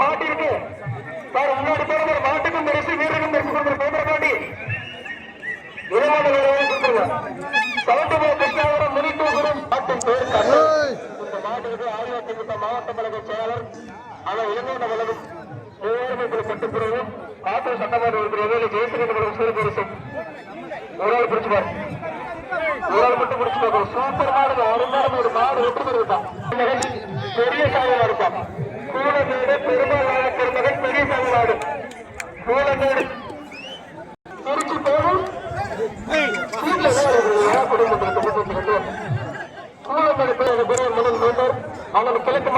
மாட்டிருக்கு sir. முன்னாடி போற மாட்டுக்கும் பரிசு வீரருக்கும் பரிசு கொடுக்குற பேமரபாண்டி இருபது கொடுத்துருங்க. சவுண்டபோ கிருஷ்ணாவரம் முனித்தூபுரம் மாட்டின் பேர் கண்ணு. இந்த மாட்டிற்கு அஇஅதிமுக மாவட்ட கழக செயலாளர் ஆனால் இளைஞர் வளரும் கட்டுப்புறவும் ஆத்தூர் சட்டமன்ற உறுப்பினர் ஜெயசிங் சிறு பரிசு ஒரு ஆள் பிடிச்சுப்பாரு. ஒரு ஆள் மட்டும் பிடிச்சுப்பாரு. சூப்பர் மாடு அருமையான ஒரு மாடு வெற்றி பெறுதான். பெரிய சாதனை இருப்பான். கூலமேடு பெருமாள் பெருமகன் பெரிய சாதனாடு கூலமேடு திருச்சி போகும் அண்ணன் கிழக்கு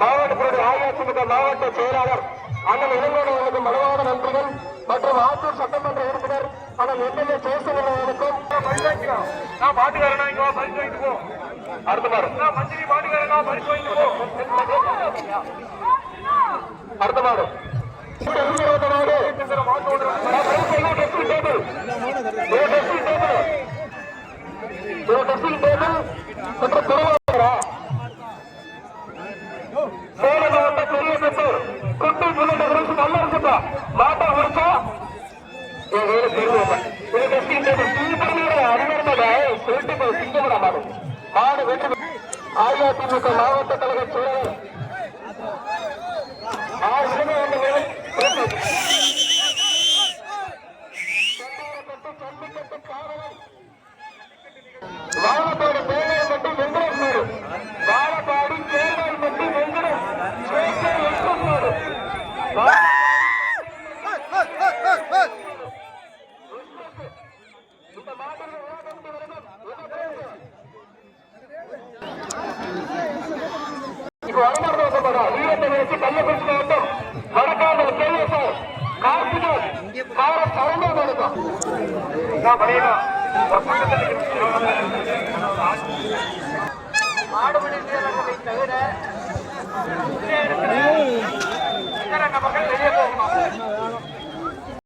மாவட்ட அஇஅதிமுக மாவட்ட செயலாளர் அண்ணன் இளைஞர்களுக்கும் மனவாத நன்றிகள் மற்றும் ஆத்தூர் சட்டமன்ற உறுப்பினர் அண்ணன் எம்எல்ஏ ஜெயசந்திரனுக்கும் நான் பாட்டுக்காரனா இங்க பரிசு வாங்கிட்டு போ. அடுத்த மாடு மந்திரி பாட்டுக்காரனா பரிசு வாங்கிட்டு போ. அடுத்த மாடு சேலம் மாவட்ட பெரிய பெற்றோர் குட்டி முன்னேற்ற குறித்து நல்லா இருக்குப்பா. மாட்டா உரிச்சா மாடு வெற்றி. அஇஅதிமுக மாவட்ட கழக செயலாளர் வாழப்பாடு தேங்காய் மட்டும் வெங்கடேஷ் மாடு. வாழப்பாடு தேங்காய் மட்டும் வெங்கடேஷ் மாடு. இப்போ வரமாட்டா வீரத்தை வச்சு கள்ளக்குறிச்சி மாவட்டம் வடக்காடு கேஎஸ்ஆர் கார்த்திகேயன் கார சரண்டா மாடுதான் மாடுபடி வீரர்களை தவிர மக்கள் வெளியே போகணும்.